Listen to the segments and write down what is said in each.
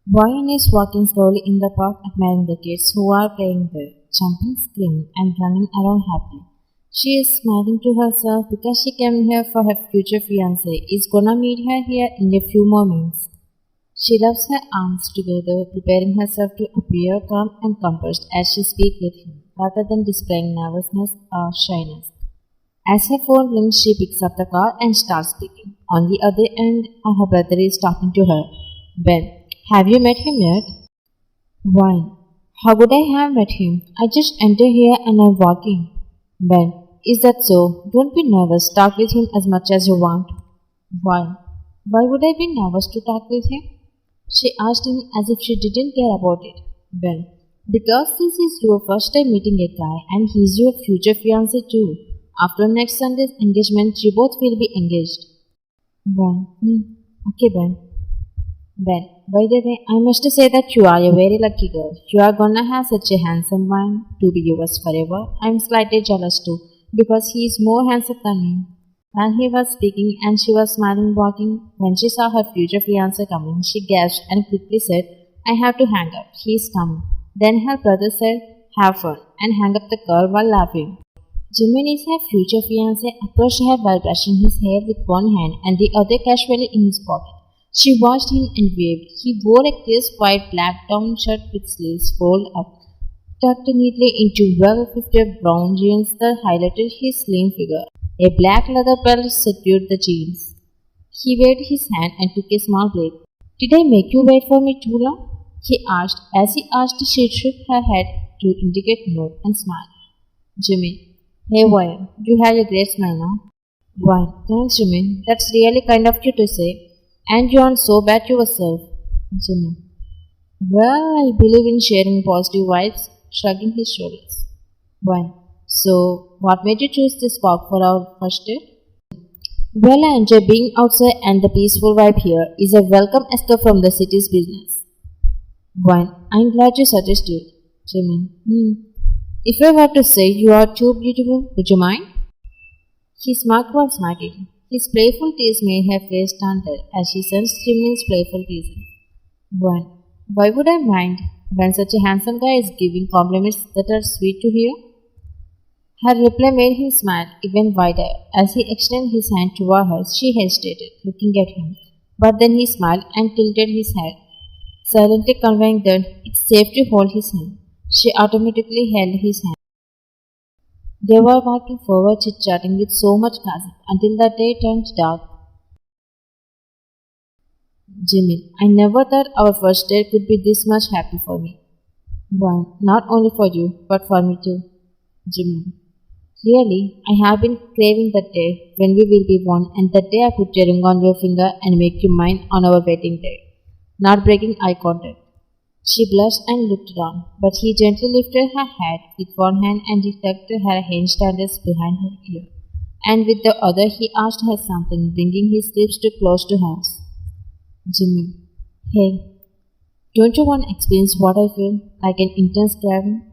Brian is walking slowly in the park, admiring the kids who are playing there, jumping, screaming, and running around happily. She is smiling to herself because she came here for her future fiance is gonna meet her here in a few more minutes. She rubs her arms together, preparing herself to appear calm and composed as she speaks with him, rather than displaying nervousness or shyness. As her phone rings, she picks up the call and starts speaking. On the other end, her brother is talking to her. Ben, have you met him yet? Why? How would I have met him? I just entered here and I'm walking. Ben, is that so? Don't be nervous. Talk with him as much as you want. Why? Why would I be nervous to talk with him? She asked him as if she didn't care about it. Ben, because this is your first time meeting a guy and he's your future fiance too. After next Sunday's engagement, you both will be engaged. Ben, okay, Ben. Ben, by the way, I must say that you are a very lucky girl. You are gonna have such a handsome man to be yours forever. I'm slightly jealous too, because he is more handsome than me. While he was speaking and she was smiling walking, when she saw her future fiance coming, she gasped and quickly said, I have to hang up. He is coming. Then her brother said, have fun, and hung up the call while laughing. Jimmy's her future fiance approached her while brushing his hair with one hand and the other casually in his pocket. She watched him and waved. He wore a crisp white black down shirt with sleeves rolled up, tucked neatly into well-fitted brown jeans that highlighted his slim figure. A black leather belt secured the jeans. He waved his hand and took a small breath. Did I make you wait for me too long? He asked. As he asked, she shook her head to indicate no and smiled. Jimmy, hey Wyatt, you have a great smile now. Why, thanks Jimmy. That's really kind of you to say. And you aren't so bad yourself. Jimmy. Well, I believe in sharing positive vibes, shrugging his shoulders. Why? So, what made you choose this park for our first date? Well, I enjoy being outside and the peaceful vibe here is a welcome escape from the city's business. Why? I'm glad you suggested. Jimmy. If I were to say you are too beautiful, would you mind? He smiled while smiling. His playful tease made her face turn red as she sensed Jimmy's playful teasing. Why would I mind when such a handsome guy is giving compliments that are sweet to hear? Her reply made him smile even wider. As he extended his hand toward her, she hesitated, looking at him. But then he smiled and tilted his head, silently conveying that it's safe to hold his hand. She automatically held his hand. They were walking forward chit-chatting with so much gossip until the day turned dark. Jimmy, I never thought our first date could be this much happy for me. Why, not only for you, but for me too. Jimmy, really, I have been craving that day when we will be one and that day I put a ring on your finger and make you mine on our wedding day. Not breaking eye contact. She blushed and looked down, but he gently lifted her head with one hand and he tucked her hinged handles behind her ear. And with the other he asked her something, bringing his lips too close to hers. Jimmy, hey, don't you want to experience what I feel? Like an intense craving?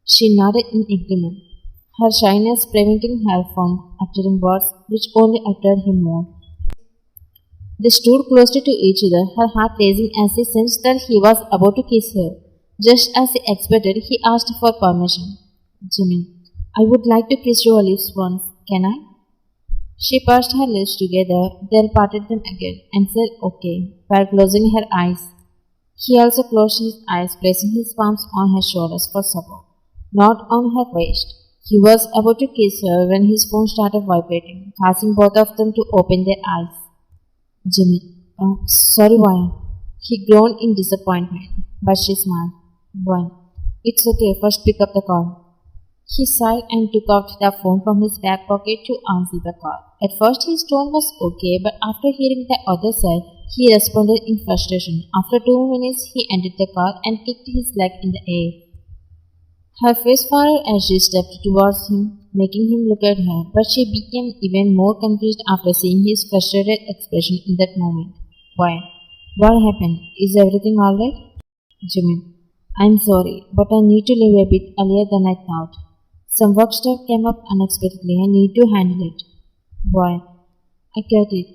She nodded in agreement, her shyness preventing her from uttering words which only uttered him more. They stood closer to each other, her heart racing as he sensed that he was about to kiss her. Just as he expected, he asked for permission. Jimmy, I would like to kiss your lips once, can I? She pursed her lips together, then parted them again, and said okay, while closing her eyes. He also closed his eyes, placing his palms on her shoulders for support, not on her waist. He was about to kiss her when his phone started vibrating, causing both of them to open their eyes. Jimmy, sorry, why? He groaned in disappointment, but she smiled. Why? It's okay, first pick up the call. He sighed and took out the phone from his back pocket to answer the call. At first his tone was okay, but after hearing the other side, he responded in frustration. After 2 minutes, he ended the call and kicked his leg in the air. Her face furrowed as she stepped towards him, making him look at her, but she became even more confused after seeing his frustrated expression in that moment. Why? What happened? Is everything alright? Jimmy, I'm sorry, but I need to leave a bit earlier than I thought. Some work stuff came up unexpectedly. I need to handle it. Why? I get it.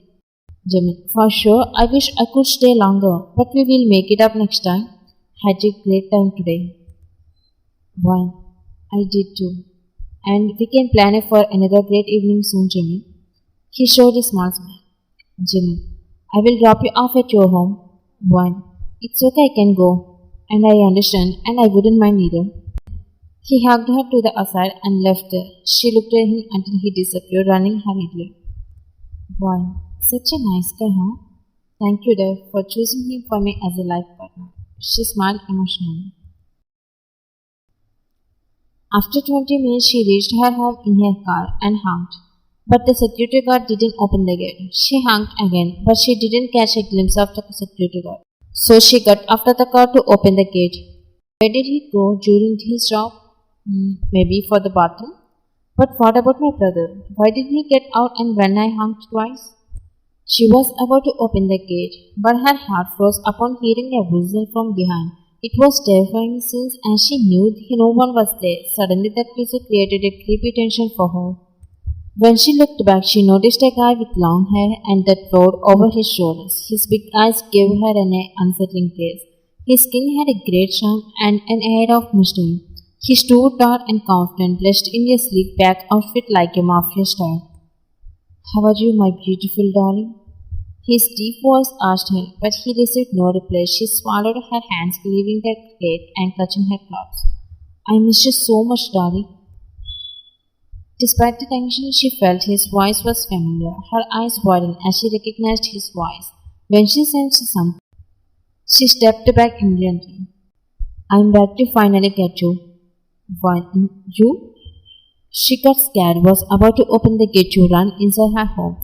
Jimin, for sure, I wish I could stay longer, but we will make it up next time. Had a great time today. One. I did too. And we can plan it for another great evening soon, Jimmy. He showed a small smile. Jimmy, I will drop you off at your home. One. It's okay, I can go. And I understand, and I wouldn't mind either. He hugged her to the aside and left her. She looked at him until he disappeared, running hurriedly. Wow, such a nice guy, huh? Thank you, Dev, for choosing him for me as a life partner. She smiled emotionally. After 20 minutes, she reached her home in her car and honked. But the security guard didn't open the gate. She honked again, but she didn't catch a glimpse of the security guard. So she got after the car to open the gate. Where did he go during his job? Maybe for the bathroom? But what about my brother? Why did he get out and when I honked twice? She was about to open the gate, but her heart froze upon hearing a whistle from behind. It was terrifying since, and she knew no one was there. Suddenly, that whistle created a creepy tension for her. When she looked back, she noticed a guy with long hair and that flowed over his shoulders. His big eyes gave her an unsettling gaze. His skin had a great charm and an air of mystery. He stood tall and confident, dressed in a sleek black outfit like a mafia style. How are you, my beautiful darling? His deep voice asked her, but he received no reply. She swallowed her hands, leaving the gate and clutching her clothes. I miss you so much, darling. Despite the tension she felt, his voice was familiar. Her eyes widened as she recognized his voice. When she sensed something, she stepped back immediately. I'm back to finally get you. What? You? She got scared, was about to open the gate to run inside her home.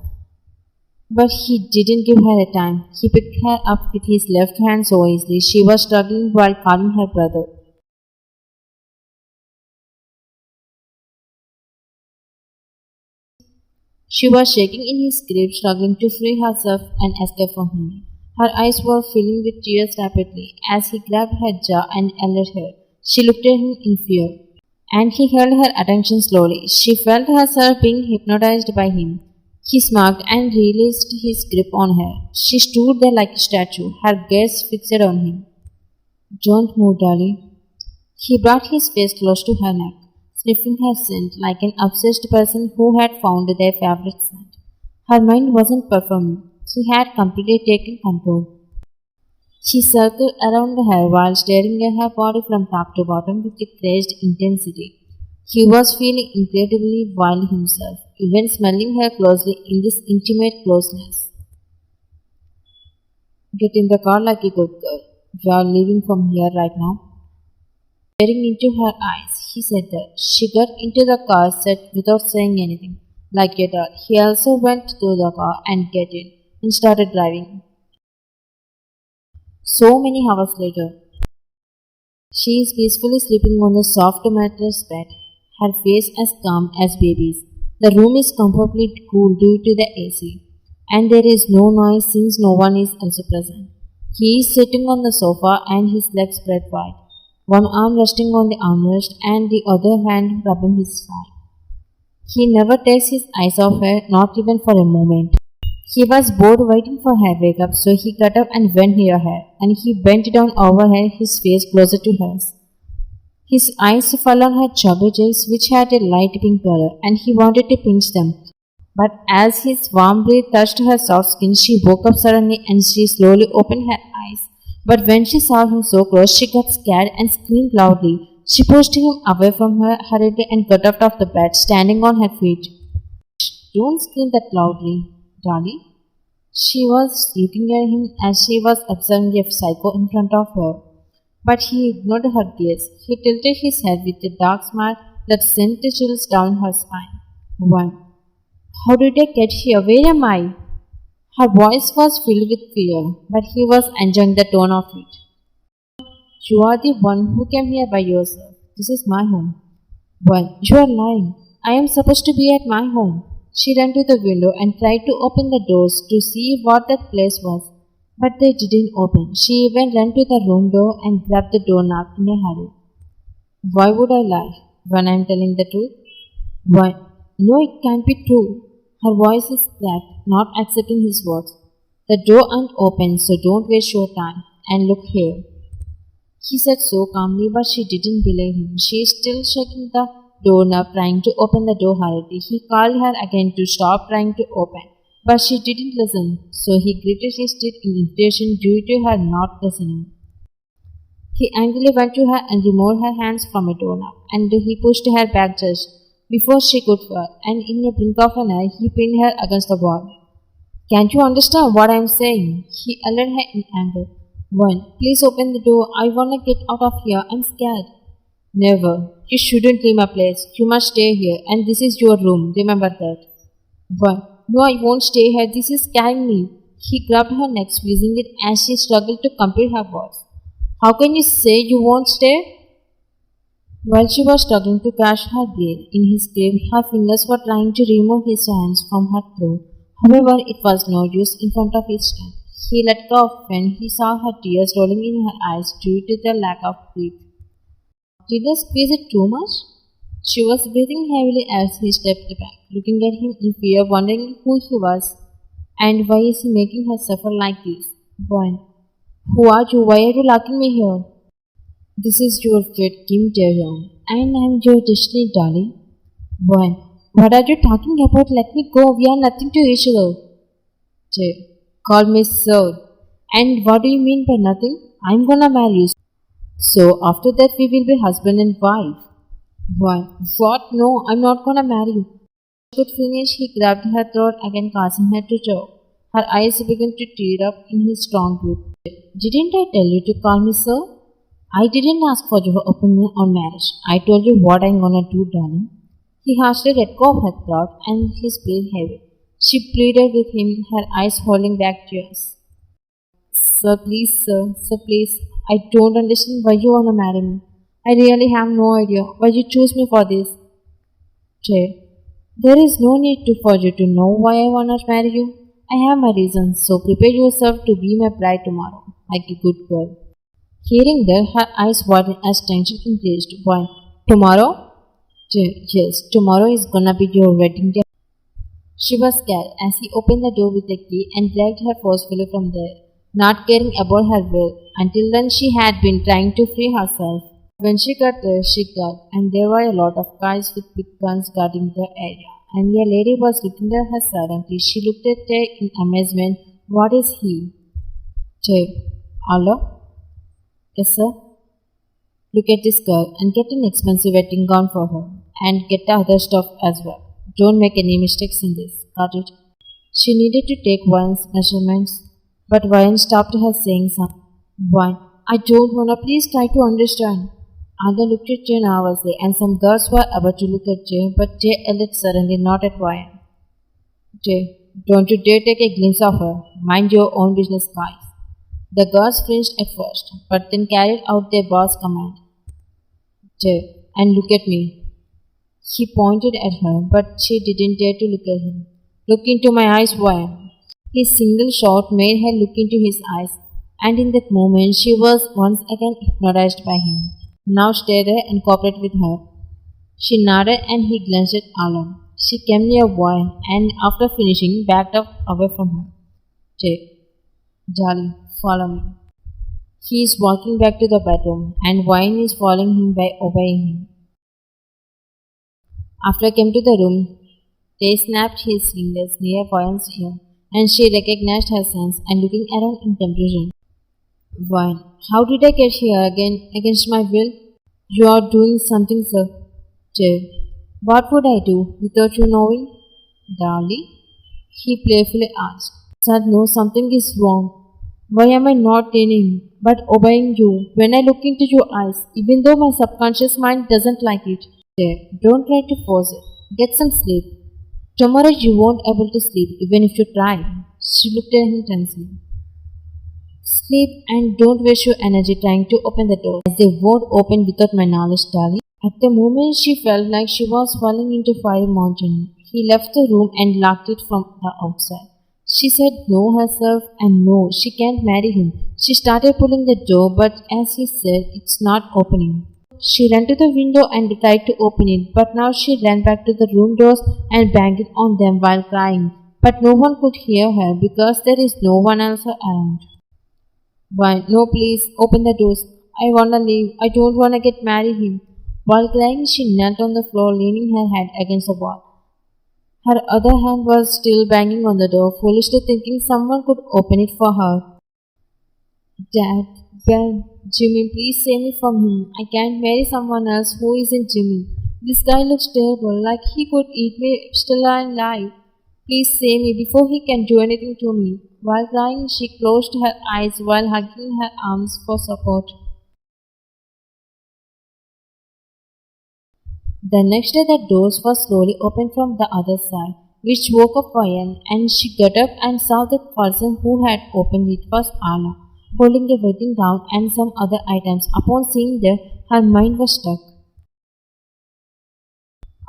But he didn't give her a time. He picked her up with his left hand so easily she was struggling while calling her brother. She was shaking in his grip, struggling to free herself and escape from him. Her eyes were filling with tears rapidly as he grabbed her jaw and yelled at her. She looked at him in fear, and he held her attention slowly. She felt herself being hypnotized by him. He smirked and released his grip on her. She stood there like a statue, her gaze fixed on him. Don't move, darling. He brought his face close to her neck, sniffing her scent like an obsessed person who had found their favorite scent. Her mind wasn't performing. He had completely taken control. She circled around her while staring at her body from top to bottom with a crazed intensity. He was feeling incredibly wild himself, even smelling her closely in this intimate closeness. Get in the car like a good girl. We are leaving from here right now. Staring into her eyes, he said that. She got into the car, said without saying anything. Like a dog. He also went to the car and get in and started driving. So many hours later, she is peacefully sleeping on the soft mattress bed, her face as calm as baby's. The room is comfortably cool due to the AC, and there is no noise since no one is also present. He is sitting on the sofa and his legs spread wide, one arm resting on the armrest and the other hand rubbing his side. He never takes his eyes off her, not even for a moment. He was bored waiting for her wake up, so he got up and went near her, and he bent down over her, his face closer to hers. His eyes fell on her chubby cheeks, which had a light pink color, and he wanted to pinch them. But as his warm breath touched her soft skin, she woke up suddenly and she slowly opened her eyes. But when she saw him so close, she got scared and screamed loudly. She pushed him away from her hurriedly and got out of the bed, standing on her feet. Don't scream that loudly, darling. She was looking at him as she was observing a psycho in front of her. But he ignored her gaze. He tilted his head with a dark smile that sent the chills down her spine. Why? How did I get here? Where am I? Her voice was filled with fear, but he was enjoying the tone of it. You are the one who came here by yourself. This is my home. Well, you are lying. I am supposed to be at my home. She ran to the window and tried to open the doors to see what that place was, but they didn't open. She even ran to the room door and grabbed the doorknob in a hurry. Why would I lie when I am telling the truth? Why? No, it can't be true. Her voice is cracked, not accepting his words. The door ain't open, so don't waste your time. And look here. He said so calmly, but she didn't believe him. She is still shaking the doorknob, trying to open the door hurriedly. He called her again to stop trying to open, but she didn't listen, so he gritted his teeth in irritation due to her not listening. He angrily went to her and removed her hands from a doorknob, and he pushed her back just before she could fall, and in a blink of an eye, he pinned her against the wall. Can't you understand what I'm saying? He yelled her in anger. One, please open the door. I wanna get out of here. I'm scared. Never. You shouldn't leave my place. You must stay here, and this is your room. Remember that. One, no, I won't stay here. This is scaring me. He grabbed her neck, squeezing it as she struggled to complete her words. How can you say you won't stay? While she was struggling to catch her breath in his grip, her fingers were trying to remove his hands from her throat. However, it was no use in front of his strength. He let go when he saw her tears rolling in her eyes due to the lack of breath. Did I squeeze it too much? She was breathing heavily as he stepped back, looking at him in fear, wondering who he was and why is he making her suffer like this. Boy, who are you? Why are you locking me here? This is your fate, Kim Tae-young, and I'm your destiny, darling. Boy, what are you talking about? Let me go. We are nothing to each other. Jae, call me sir. And what do you mean by nothing? I'm gonna marry you. So after that we will be husband and wife. Why? What? No, I'm not gonna marry you. She could finish, he grabbed her throat again, causing her to choke. Her eyes began to tear up in his strong grip. Didn't I tell you to call me sir? I didn't ask for your opinion on marriage. I told you what I'm gonna do, darling. He harshly let go of her throat and his breath heavy. She pleaded with him, her eyes holding back tears. Sir, please. I don't understand why you wanna marry me. I really have no idea why you choose me for this. Jay, there is no need for you to know why I wanna marry you. I have my reasons, so prepare yourself to be my bride tomorrow, like a good girl. Hearing that, her eyes widened as tension increased. Why? Tomorrow? Jay, yes, tomorrow is gonna be your wedding day. She was scared as he opened the door with a key and dragged her forcefully from there, not caring about her will. Until then, she had been trying to free herself. When she got there, she got, and there were a lot of guys with big guns guarding the area, and a lady was looking at her silently. She looked at her in amazement. What is he? Jay, hello? Yes, sir. Look at this girl and get an expensive wedding gown for her, and get the other stuff as well. Don't make any mistakes in this. Got it? She needed to take Ryan's measurements, but Ryan stopped her saying something. Ryan, I don't wanna. Please try to understand. Ada looked at Jay nervously, and some girls were about to look at Jay, but Jay yelled suddenly, not at Ryan. Jay, don't you dare take a glimpse of her. Mind your own business, guys. The girls flinched at first, but then carried out their boss' command. Jay, and look at me. He pointed at her, but she didn't dare to look at him. Look into my eyes, Ryan. His single shot made her look into his eyes, and in that moment she was once again hypnotized by him. Now stay there and cooperate with her. She nodded and he glanced at Alan. She came near Ryan and after finishing backed up away from her. Jay, darling, follow me. He is walking back to the bedroom and Ryan is following him by obeying him. After I came to the room, they snapped his fingers near Ryan's ear and she recognized her sense and looking around in confusion. Ryan, how did I get here again against my will? You are doing something, sir. Jay, what would I do without you knowing? Darling, he playfully asked. Sir, no, something is wrong. Why am I not turning but obeying you when I look into your eyes, even though my subconscious mind doesn't like it? Jay, don't try to force it. Get some sleep. Tomorrow you won't be able to sleep even if you try. She looked at him tensely. Sleep and don't waste your energy trying to open the door, as they won't open without my knowledge, darling. At the moment she felt like she was falling into fire mountain. He left the room and locked it from the outside. She said no herself and no, she can't marry him. She started pulling the door, but as he said, it's not opening. She ran to the window and tried to open it, but now she ran back to the room doors and banged it on them while crying. but no one could hear her because there is no one else around. Why? No, please, open the doors. I wanna leave. I don't wanna get married him. While crying, she knelt on the floor, leaning her head against the wall. Her other hand was still banging on the door, foolishly thinking someone could open it for her. Dad, Ben, Jimmy, please save me from him. I can't marry someone else who isn't Jimmy. This guy looks terrible, like he could eat me still alive. Please save me before he can do anything to me. While crying, she closed her eyes while hugging her arms for support. The next day, the doors were slowly opened from the other side, which woke up Ryan, and she got up and saw the person who had opened it was Anna, holding a wedding gown and some other items. Upon seeing that, her mind was stuck.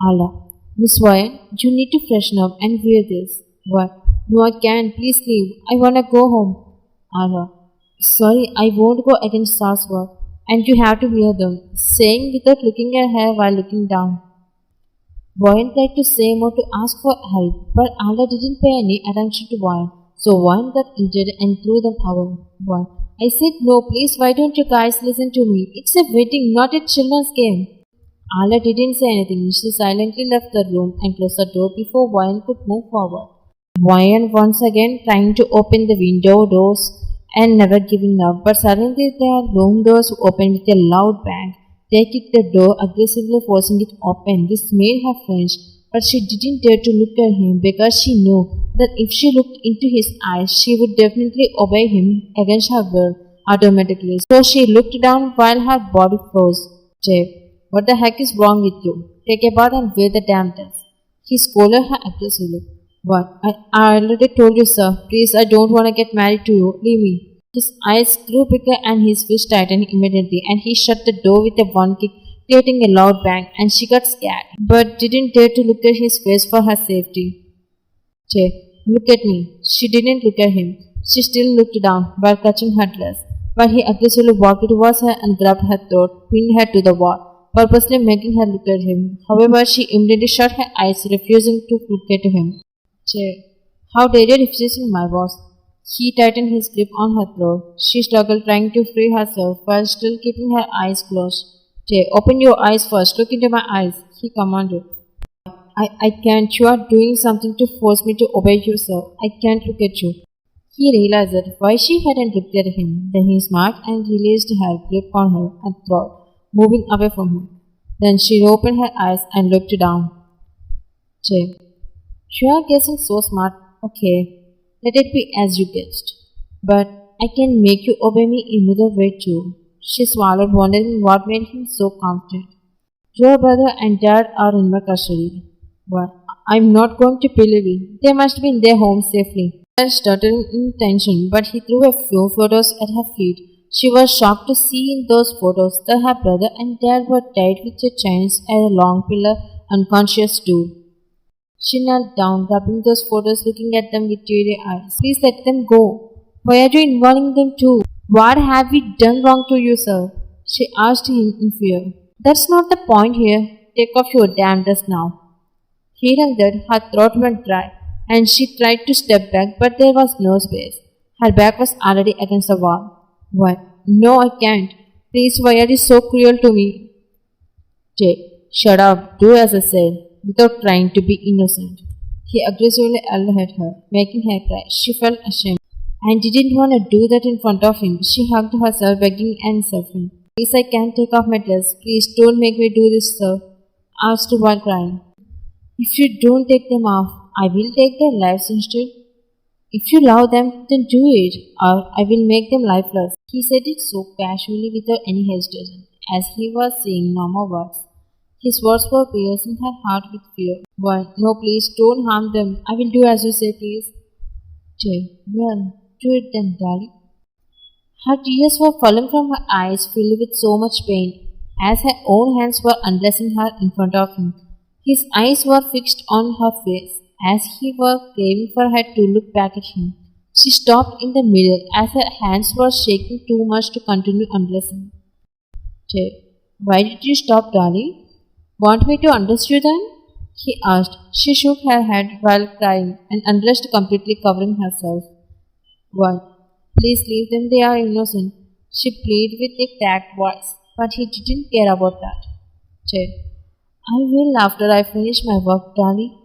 Allah, Miss Ryan, you need to freshen up and wear this. What? No, I can't. Please leave. I wanna go home. Allah, sorry, I won't go against Sar's work, and you have to wear them, saying without looking at her while looking down. Ryan tried to say more to ask for help, but Allah didn't pay any attention to Ryan, so Ryan got injured and threw them away. Ryan, I said no, please, why don't you guys listen to me? It's a wedding, not a children's game. Allah didn't say anything. She silently left the room and closed the door before Ryan could move forward. Ryan once again trying to open the window doors and never giving up, but suddenly their room doors opened with a loud bang. They kicked the door, aggressively forcing it open. This made her flinch, but she didn't dare to look at him because she knew that if she looked into his eyes, she would definitely obey him against her will automatically. So she looked down while her body froze. Jay, what the heck is wrong with you? Take a bath and wear the damn dress. He scolded her aggressively. What? I already told you, sir. Please, I don't want to get married to you. Leave me. His eyes grew bigger and his fist tightened immediately, and he shut the door with a one kick, creating a loud bang, and she got scared, but didn't dare to look at his face for her safety. Jay, look at me. She didn't look at him. She still looked down while clutching her dress, but he aggressively walked towards her and grabbed her throat, pinned her to the wall, purposely making her look at him. However, she immediately shut her eyes, refusing to look at him. Jay, how dare you refusing my boss? He tightened his grip on her throat. She struggled, trying to free herself while still keeping her eyes closed. Jay, open your eyes first. Look into my eyes, he commanded. I can't. You are doing something to force me to obey you, sir. I can't look at you. He realized that why she hadn't looked at him. Then he smiled and released her grip on her and throat, moving away from her. Then she opened her eyes and looked down. Jay, you are guessing so smart. Okay, let it be as you guessed. But I can make you obey me another way too. She swallowed, wondering what made him so confident. Your brother and dad are in my custody. What? I'm not going to believe it. They must be in their home safely. She stuttered in tension, but he threw a few photos at her feet. She was shocked to see in those photos that her brother and dad were tied with their chains at a long pillar, unconscious too. She knelt down, rubbing those photos, looking at them with teary eyes. Please let them go. Why are you involving them too? What have we done wrong to you, sir? She asked him in fear. That's not the point here. Take off your damn dress now. Hearing that, her throat went dry, and she tried to step back, but there was no space. Her back was already against the wall. What? No, I can't. Please, why are you so cruel to me? Jay, shut up. Do as I said, without trying to be innocent. He aggressively yelled at her, making her cry. She felt ashamed and didn't want to do that in front of him. She hugged herself, begging and suffering. Please, I can't take off my dress. Please don't make me do this, sir. Asked while crying. If you don't take them off, I will take their lives instead. If you love them, then do it, or I will make them lifeless. He said it so casually without any hesitation, as he was saying no more words. His words were piercing her heart with fear. Why? No, please, don't harm them. I will do as you say, please. Jay, well, do it then, darling. Her tears were falling from her eyes, filled with so much pain, as her own hands were undressing her in front of him. His eyes were fixed on her face, as he was craving for her to look back at him. She stopped in the middle, as her hands were shaking too much to continue undressing. Jay, why did you stop, darling? Want me to undress you then? he asked. She shook her head while crying and undressed, completely covering herself. Why? Please leave them, they are innocent. She pleaded with a cracked voice, but he didn't care about that. Jed, I will after I finish my work, darling.